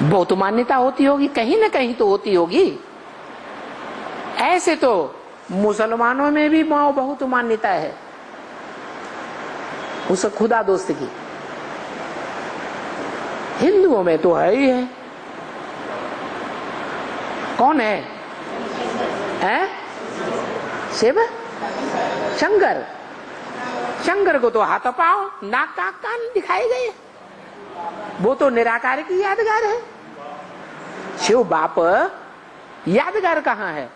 बहुत मान्यता होती होगी, कहीं ना कहीं तो होती होगी। ऐसे तो मुसलमानों में भी बहुत मान्यता है उस खुदा दोस्त की। हिंदुओं में तो है ही है। कौन है? है? शिव शंकर, शंकर को तो हाथ पाओ नाक कान कान दिखाए गए, वो तो निराकार की यादगार है। शिव बाप यादगार कहाँ है?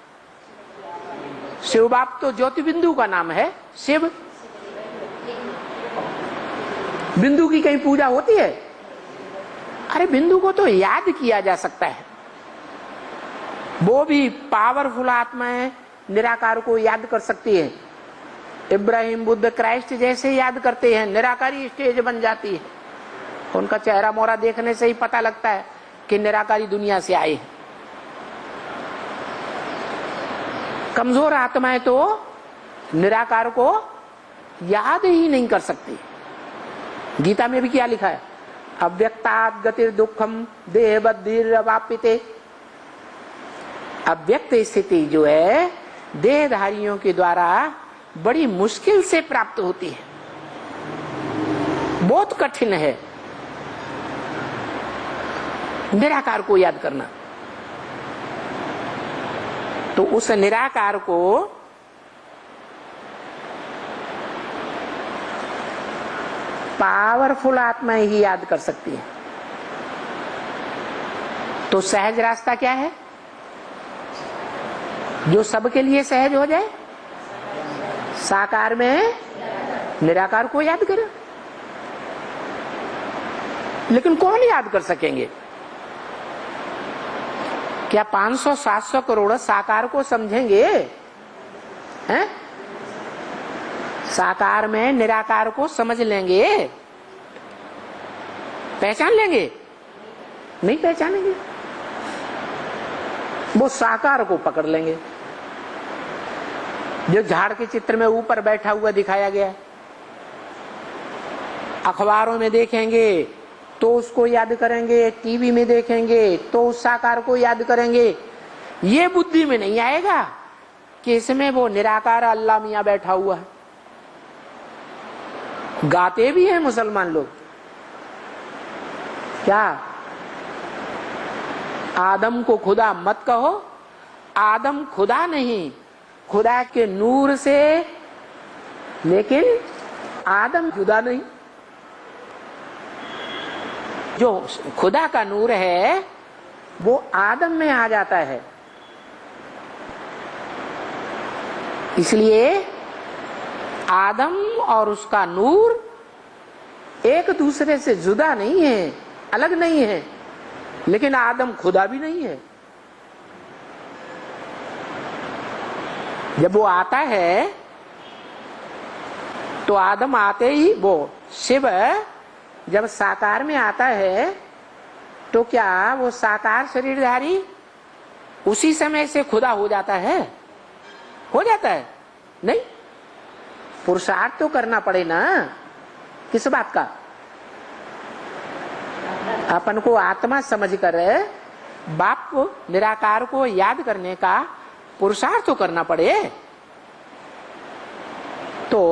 शिव बाप तो ज्योति बिंदु का नाम है। शिव बिंदु की कहीं पूजा होती है? अरे बिंदु को तो याद किया जा सकता है, वो भी पावरफुल आत्माएं निराकार को याद कर सकती है। इब्राहिम, बुद्ध, क्राइस्ट जैसे याद करते हैं, निराकारी स्टेज बन जाती है। उनका चेहरा मोहरा देखने से ही पता लगता है कि निराकारी दुनिया से आए हैं। कमजोर आत्माएं तो निराकार को याद ही नहीं कर सकती। गीता में भी क्या लिखा है? अव्यक्तात् गतिर दुखम देह बद्धिरवाप्यते। अव्यक्त स्थिति जो है देहधारियों के द्वारा बड़ी मुश्किल से प्राप्त होती है, बहुत कठिन है निराकार को याद करना। तो उस निराकार को पावरफुल आत्माएं ही याद कर सकती है। तो सहज रास्ता क्या है जो सबके लिए सहज हो जाए? साकार में निराकार को याद करें। लेकिन कौन याद कर सकेंगे? क्या 500-700 करोड़ साकार को समझेंगे? हैं? साकार में निराकार को समझ लेंगे, पहचान लेंगे? नहीं पहचानेंगे। वो साकार को पकड़ लेंगे जो झाड़ के चित्र में ऊपर बैठा हुआ दिखाया गया। अखबारों में देखेंगे तो उसको याद करेंगे, टीवी में देखेंगे तो उस साकार को याद करेंगे। ये बुद्धि में नहीं आएगा कि इसमें वो निराकार अल्लाह मियां बैठा हुआ है। गाते भी हैं मुसलमान लोग, क्या आदम को खुदा मत कहो, आदम खुदा नहीं, खुदा के नूर से, लेकिन आदम जुदा नहीं। जो खुदा का नूर है वो आदम में आ जाता है। इसलिए आदम और उसका नूर एक दूसरे से जुदा नहीं है, अलग नहीं है, लेकिन आदम खुदा भी नहीं है। जब वो आता है तो आदम आते ही, वो शिव जब साकार में आता है तो क्या वो साकार शरीरधारी उसी समय से खुदा हो जाता है? हो जाता है? नहीं, पुरुषार्थ तो करना पड़े ना। किस बात का? अपन को आत्मा समझकर बाप को, निराकार को याद करने का पुरुषार्थ तो करना पड़े। तो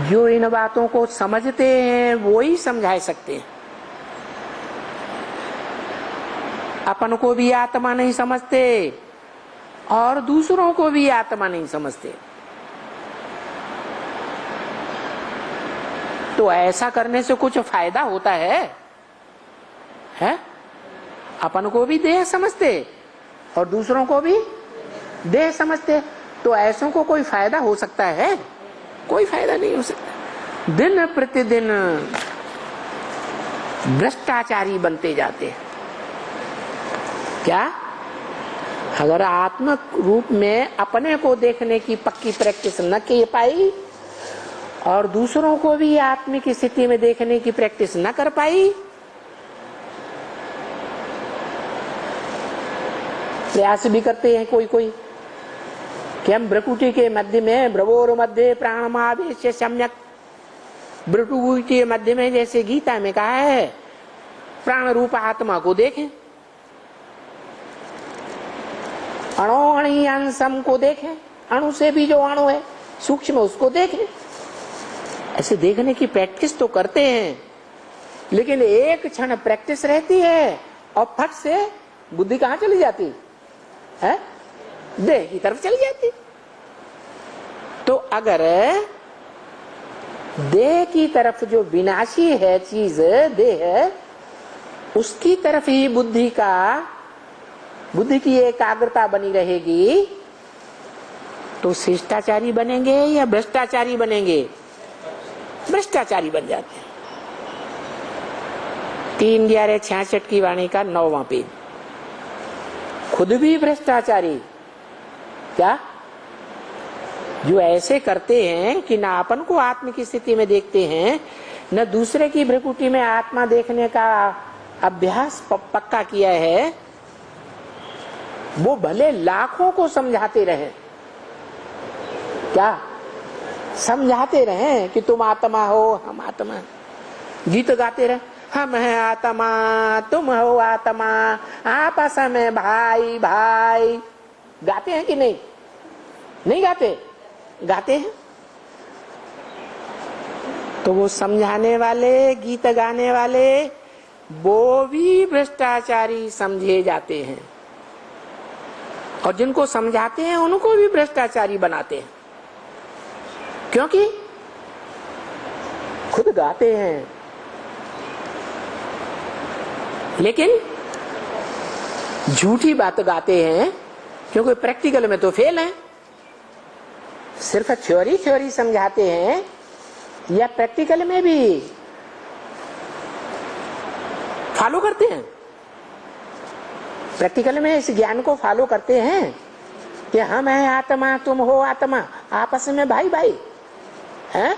जो इन बातों को समझते हैं वो ही समझा सकते हैं। अपन को भी आत्मा नहीं समझते और दूसरों को भी आत्मा नहीं समझते। तो ऐसा करने से कुछ फायदा होता है? अपन को भी देह समझते और दूसरों को भी देह समझते, तो ऐसों को कोई फायदा हो सकता है? कोई फायदा नहीं हो सकता। दिन प्रतिदिन भ्रष्टाचारी बनते जाते हैं। क्या? अगर आत्मक रूप में अपने को देखने की पक्की प्रैक्टिस न की पाई और दूसरों को भी आत्मिक स्थिति में देखने की प्रैक्टिस न कर पाई, प्रयास भी करते हैं कोई कोई कि हम भ्रकुटी के मध्य में, भ्रवोर मध्य प्राणमावेश सम्यक, भ्रकुटी के मध्य में जैसे गीता में कहा है प्राण रूप आत्मा को देखें, अणोअणि अंशम को देखें, अणु से भी जो अणु है सूक्ष्म उसको देखें। ऐसे देखने की प्रैक्टिस तो करते हैं, लेकिन एक क्षण प्रैक्टिस रहती है और फट से बुद्धि कहाँ चली जाती है? देह की तरफ चली जाती। तो अगर देह की तरफ जो विनाशी है चीज देह, उसकी तरफ ही बुद्धि की एकाग्रता बनी रहेगी, तो शिष्टाचारी बनेंगे या भ्रष्टाचारी बनेंगे? भ्रष्टाचारी बन जाते हैं। 3/66 की वाणी का 9वां पेज। खुद भी भ्रष्टाचारी, क्या? जो ऐसे करते हैं कि ना अपन को आत्म की स्थिति में देखते हैं, न दूसरे की भ्रकुटी में आत्मा देखने का अभ्यास पक्का किया है, वो भले लाखों को समझाते रहे, क्या समझाते रहे कि तुम आत्मा हो, हम आत्मा, गीत गाते रहे, हम हैं आत्मा, तुम हो आत्मा, आपस में भाई भाई, गाते हैं कि नहीं? नहीं गाते? गाते हैं। तो वो समझाने वाले, गीत गाने वाले, वो भी भ्रष्टाचारी समझे जाते हैं, और जिनको समझाते हैं उनको भी भ्रष्टाचारी बनाते हैं, क्योंकि खुद गाते हैं लेकिन झूठी बात गाते हैं, क्योंकि प्रैक्टिकल में तो फेल हैं। सिर्फ थ्योरी समझाते हैं या प्रैक्टिकल में भी फॉलो करते हैं? प्रैक्टिकल में इस ज्ञान को फॉलो करते हैं कि हम हैं आत्मा, तुम हो आत्मा, आपस में भाई भाई हैं?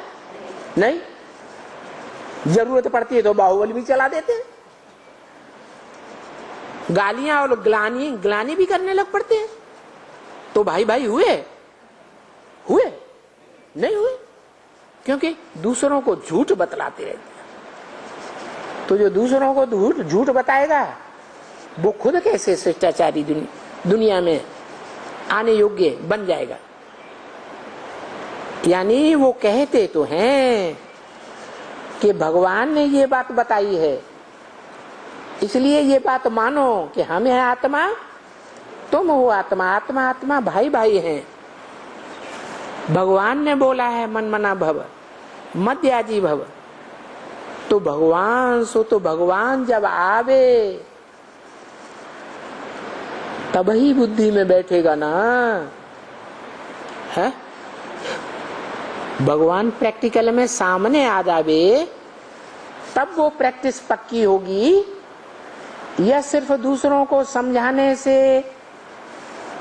नहीं, जरूरत पड़ती है तो बाहुबल भी चला देते हैं, गालियां और ग्लानी भी करने लग पड़ते हैं। तो भाई भाई हुए नहीं हुए, क्योंकि दूसरों को झूठ बतलाते रहते हैं। तो जो दूसरों को झूठ बताएगा वो खुद कैसे शिष्टाचारी दुनिया में आने योग्य बन जाएगा? यानी वो कहते तो हैं कि भगवान ने ये बात बताई है, इसलिए ये बात मानो कि हम हैं आत्मा, तुम हो आत्मा, आत्मा आत्मा भाई भाई हैं। भगवान ने बोला है मन मना भव, मध्याजी भव। तो भगवान जब आवे तब ही बुद्धि में बैठेगा ना, है? भगवान प्रैक्टिकल में सामने आ जावे तब वो प्रैक्टिस पक्की होगी, या सिर्फ दूसरों को समझाने से,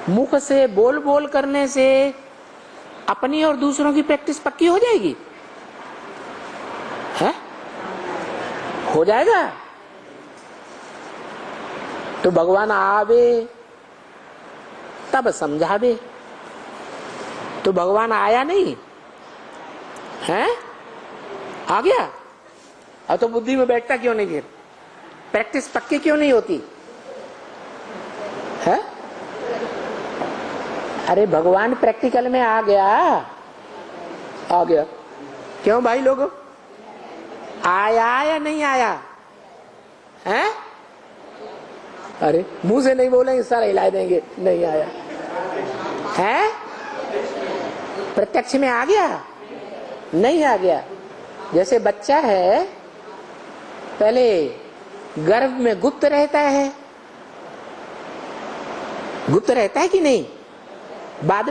मुख से बोल करने से अपनी और दूसरों की प्रैक्टिस पक्की हो जाएगी? है? हो जाएगा? तो भगवान आवे तब समझावे। तो भगवान आया नहीं है, आ गया, अब तो बुद्धि में बैठता क्यों नहीं? फिर प्रैक्टिस पक्की क्यों नहीं होती है? अरे भगवान प्रैक्टिकल में आ गया। क्यों भाई लोगों? आया या नहीं आया है? अरे मुंह से नहीं बोलेंगे, सारा हिला देंगे, नहीं आया है? प्रत्यक्ष में आ गया? नहीं आ गया। जैसे बच्चा है, पहले गर्भ में गुप्त रहता है कि नहीं? बाद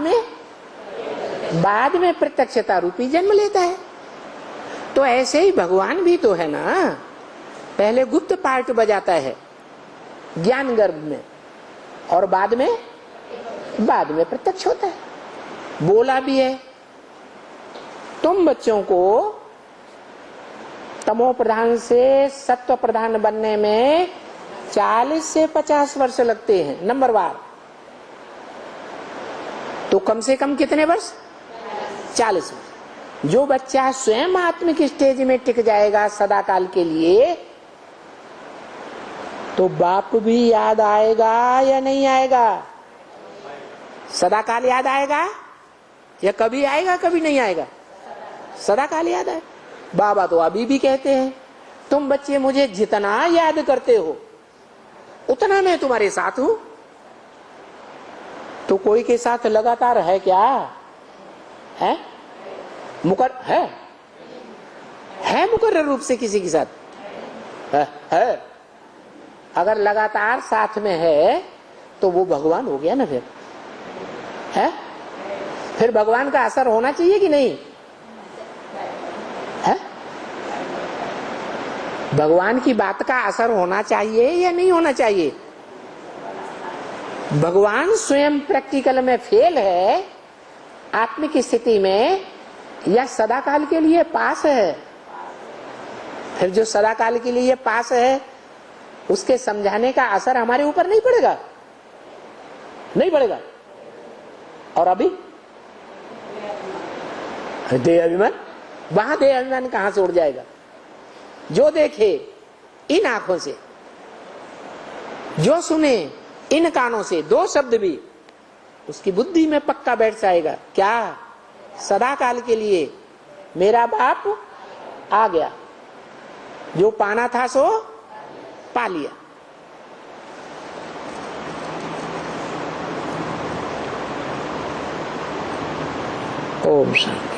में प्रत्यक्षता रूपी जन्म लेता है। तो ऐसे ही भगवान भी तो है ना, पहले गुप्त पार्ट बजाता है ज्ञान गर्भ में, और बाद में प्रत्यक्ष होता है। बोला भी है, तुम बच्चों को तमो प्रधान से सत्व प्रधान बनने में 40 से 50 वर्ष लगते हैं नंबरवार। तो कम से कम कितने वर्ष? 40 वर्ष। जो बच्चा स्वयं आत्मिक स्टेज में टिक जाएगा सदा काल के लिए, तो बाप भी याद आएगा या नहीं आएगा? सदा काल याद आएगा या कभी आएगा कभी नहीं आएगा? सदा काल याद आए। बाबा तो अभी भी कहते हैं, तुम बच्चे मुझे जितना याद करते हो उतना मैं तुम्हारे साथ हूं। तो कोई के साथ लगातार है क्या? है मुकर्रर रूप से किसी के साथ है। अगर लगातार साथ में है तो वो भगवान हो गया ना फिर, है? फिर भगवान का असर होना चाहिए कि नहीं है? भगवान की बात का असर होना चाहिए या नहीं होना चाहिए? भगवान स्वयं प्रैक्टिकल में फेल है आत्मिक स्थिति में, या सदाकाल के लिए पास है? फिर जो सदाकाल के लिए पास है उसके समझाने का असर हमारे ऊपर नहीं पड़ेगा? नहीं पड़ेगा। और अभी देह अभिमान, वहां देह अभिमान कहां से उड़ जाएगा? जो देखे इन आंखों से, जो सुने इन कानों से, दो शब्द भी उसकी बुद्धि में पक्का बैठ जाएगा। क्या? सदा काल के लिए मेरा बाप आ गया, जो पाना था सो पा लिया। ओम शांति।